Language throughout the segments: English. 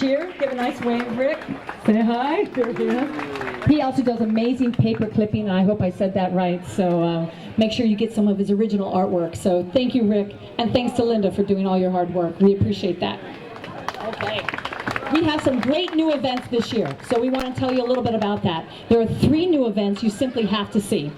Here, give a nice wave, Rick. Say hi. There he is. He also does amazing paper clipping, and I hope I said that right. So make sure you get some of his original artwork. So thank you, Rick, and thanks to Linda for doing all your hard work. We appreciate that. Okay. We have some great new events this year, so we want to tell you a little bit about that. There are 3 new events you simply have to see.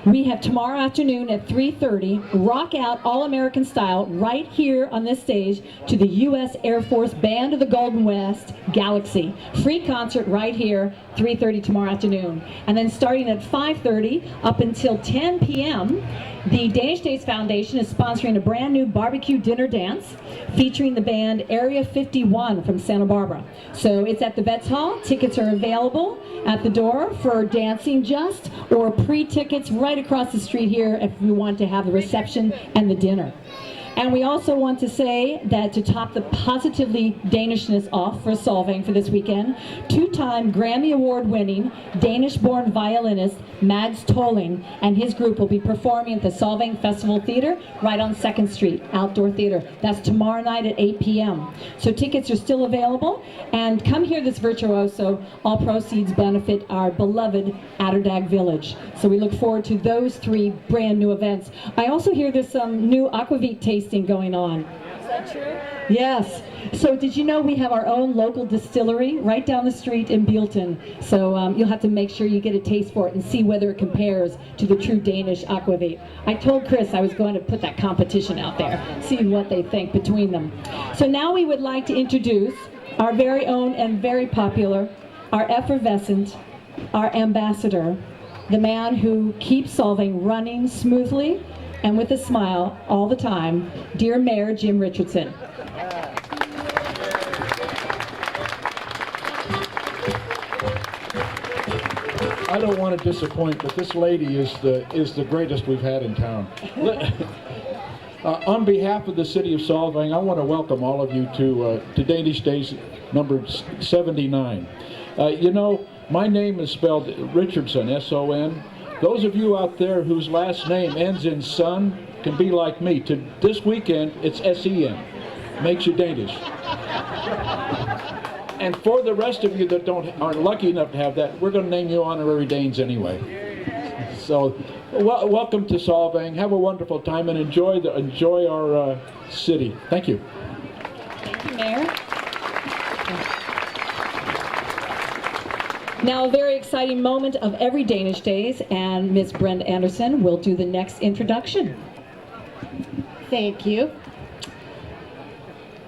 We have tomorrow afternoon at 3:30, Rock Out All-American Style, right here on this stage, to the U.S. Air Force Band of the Golden West, Galaxy. Free concert right here, 3:30 tomorrow afternoon. And then starting at 5:30 up until 10 p.m., the Danish Days Foundation is sponsoring a brand new barbecue dinner dance featuring the band Area 51 from Santa Barbara. So it's at the Vets Hall. Tickets are available at the door for Dancing Just, or pre-tickets right across the street here if you want to have the reception and the dinner. And we also want to say that to top the positively Danishness off for Solvang for this weekend, 2-time Grammy Award-winning Danish-born violinist Mads Tolling and his group will be performing at the Solvang Festival Theater right on 2nd Street, outdoor theater. That's tomorrow night at 8 p.m. So tickets are still available, and come hear this virtuoso. All proceeds benefit our beloved Atterdag Village. So we look forward to those 3 brand new events. I also hear there's some new aquavit tasting going on. Is that true? Yes. So did you know we have our own local distillery right down the street in Buellton? So you'll have to make sure you get a taste for it and see whether it compares to the true Danish aquavit. I told Chris I was going to put that competition out there, see what they think between them. So now we would like to introduce our very own and very popular, our effervescent, our ambassador, the man who keeps Solvang running smoothly and with a smile all the time, dear Mayor Jim Richardson. I don't want to disappoint, but this lady is the greatest we've had in town. On behalf of the city of Solvang, I want to welcome all of you to Danish Days number 79. You know, my name is spelled Richardson, S-O-N. Those of you out there whose last name ends in son can be like me. This weekend, it's S-E-N. Makes you Danish. And for the rest of you that aren't lucky enough to have that, we're going to name you honorary Danes anyway. So, welcome to Solvang. Have a wonderful time and enjoy our city. Thank you. Thank you, Mayor. Now, a very exciting moment of every Danish Days, and Ms. Brenda Anderson will do the next introduction. Thank you.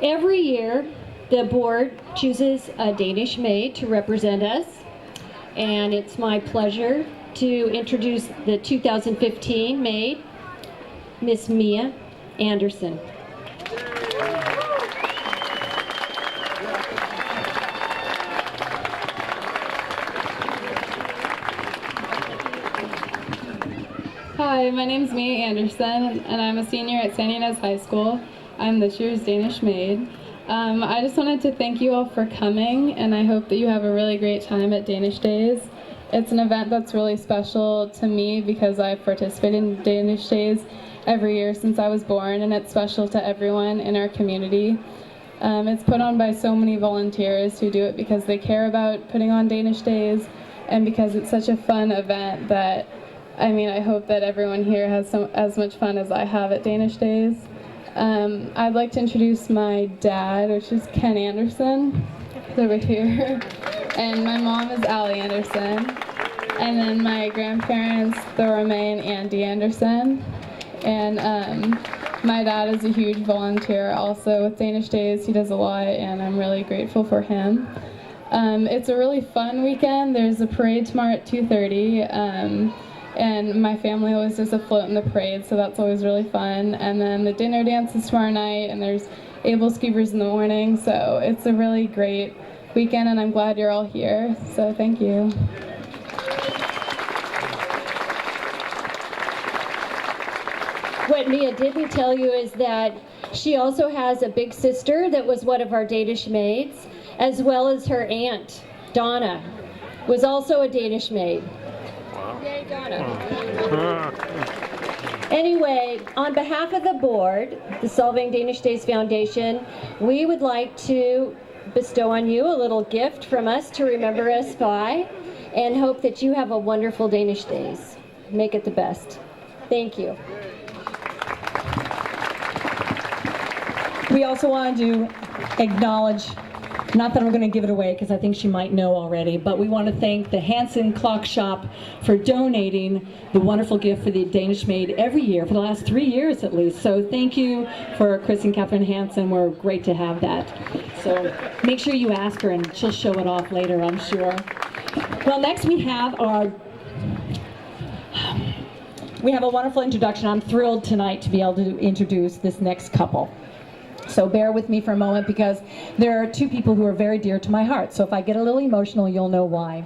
Every year, the board chooses a Danish maid to represent us, and it's my pleasure to introduce the 2015 maid, Miss Mia Anderson. Hi, my name's Mia Anderson, and I'm a senior at San Ynez High School. I'm this year's Danish maid. I just wanted to thank you all for coming, and I hope that you have a really great time at Danish Days. It's an event that's really special to me because I've participated in Danish Days every year since I was born, and it's special to everyone in our community. It's put on by so many volunteers who do it because they care about putting on Danish Days, and because it's such a fun event that I hope that everyone here has as much fun as I have at Danish Days. I'd like to introduce my dad, which is Ken Anderson, over here, and my mom is Allie Anderson, and then my grandparents, Thora May and Andy Anderson, and my dad is a huge volunteer also with Danish Days. He does a lot, and I'm really grateful for him. It's a really fun weekend. There's a parade tomorrow at 2:30. And my family always does a float in the parade, so that's always really fun. And then the dinner dance is tomorrow night, and there's able scoopers in the morning, so it's a really great weekend, and I'm glad you're all here, so thank you. What Mia didn't tell you is that she also has a big sister that was one of our Danish maids, as well as her aunt, Donna, was also a Danish maid. Yay, Donna. Anyway, on behalf of the board, the Solvang Danish Days Foundation, we would like to bestow on you a little gift from us to remember us by, and hope that you have a wonderful Danish Days. Make it the best. Thank you. We also wanted to acknowledge, not that I'm going to give it away because I think she might know already, but we want to thank the Hansen Clock Shop for donating the wonderful gift for the Danish Maid every year, for the last 3 years at least. So thank you for Chris and Catherine Hansen. We're great to have that. So make sure you ask her and she'll show it off later, I'm sure. Well, next we have a wonderful introduction. I'm thrilled tonight to be able to introduce this next couple. So bear with me for a moment because there are two people who are very dear to my heart. So if I get a little emotional, you'll know why.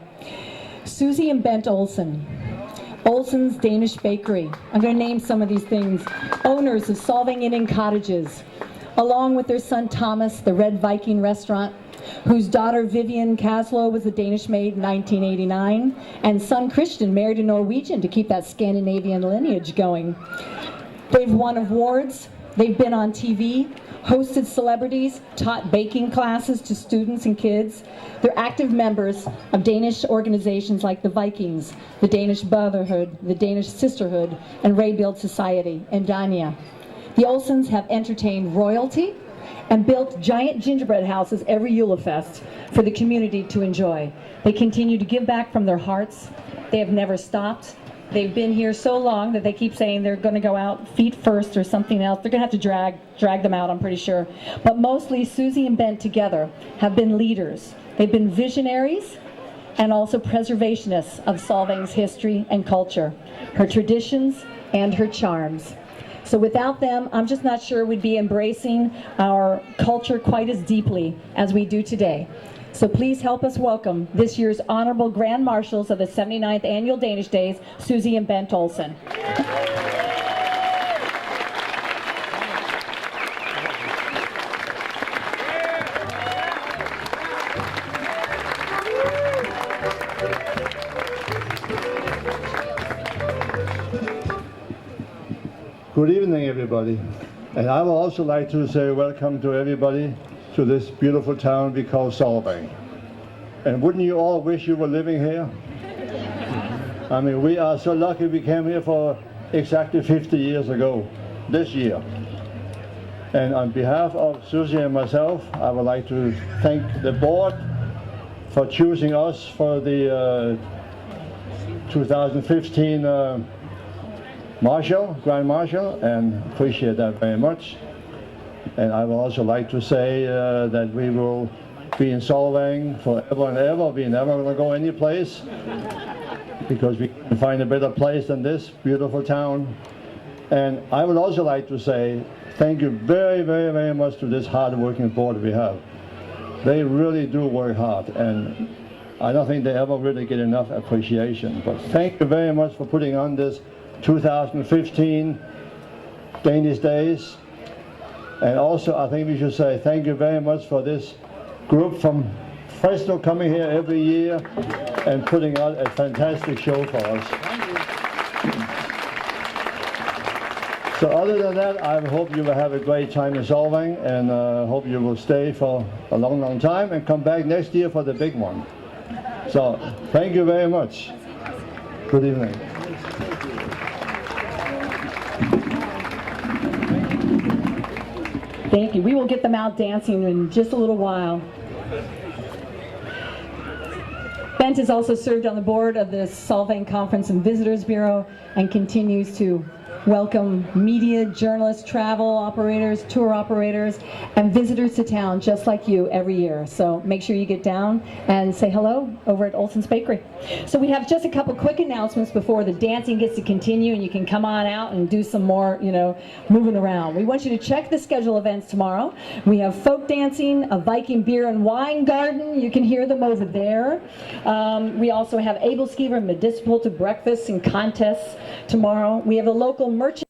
Susie and Bent Olsen. Olsen's Danish Bakery. I'm going to name some of these things. Owners of Solvang Inn and Cottages, along with their son Thomas, the Red Viking restaurant, whose daughter Vivian Kaslow was a Danish maid in 1989, and son Christian married a Norwegian to keep that Scandinavian lineage going. They've won awards, they've been on TV, hosted celebrities, taught baking classes to students and kids. They're active members of Danish organizations like the Vikings, the Danish Brotherhood, the Danish Sisterhood, and Rebuild Society in Dania. The Olsens have entertained royalty and built giant gingerbread houses every Julefest for the community to enjoy. They continue to give back from their hearts. They have never stopped. They've been here so long that they keep saying they're going to go out feet first or something else. They're going to have to drag them out, I'm pretty sure. But mostly Susie and Bent together have been leaders. They've been visionaries and also preservationists of Solvang's history and culture, her traditions and her charms. So without them, I'm just not sure we'd be embracing our culture quite as deeply as we do today. So please help us welcome this year's Honorable Grand Marshals of the 79th Annual Danish Days, Susie and Bent Olsen. Good evening, everybody. And I would also like to say welcome to everybody to this beautiful town we call Solvang. And wouldn't you all wish you were living here? I mean, we are so lucky we came here for exactly 50 years ago, this year. And on behalf of Susie and myself, I would like to thank the board for choosing us for the 2015 Grand Marshal, and appreciate that very much. And I would also like to say that we will be in Solvang forever and ever. We're never going to go any place because we can find a better place than this beautiful town. And I would also like to say thank you very, very, very much to this hard-working board we have. They really do work hard, and I don't think they ever really get enough appreciation. But thank you very much for putting on this 2015 Danish Days. And also I think we should say thank you very much for this group from Fresno coming here every year and putting on a fantastic show for us. So other than that, I hope you will have a great time in Solvang, and hope you will stay for a long, long time and come back next year for the big one. So thank you very much. Good evening. Thank you. We will get them out dancing in just a little while. Bent has also served on the board of the Solvang Conference and Visitors Bureau and continues to welcome media, journalists, travel operators, tour operators, and visitors to town just like you every year. So make sure you get down and say hello over at Olsen's Bakery. So we have just a couple quick announcements before the dancing gets to continue and you can come on out and do some more, moving around. We want you to check the schedule of events tomorrow. We have folk dancing, a Viking beer and wine garden. You can hear them over there. We also have Able Skiver and Medicinal to breakfasts and contests tomorrow. We have a local merchant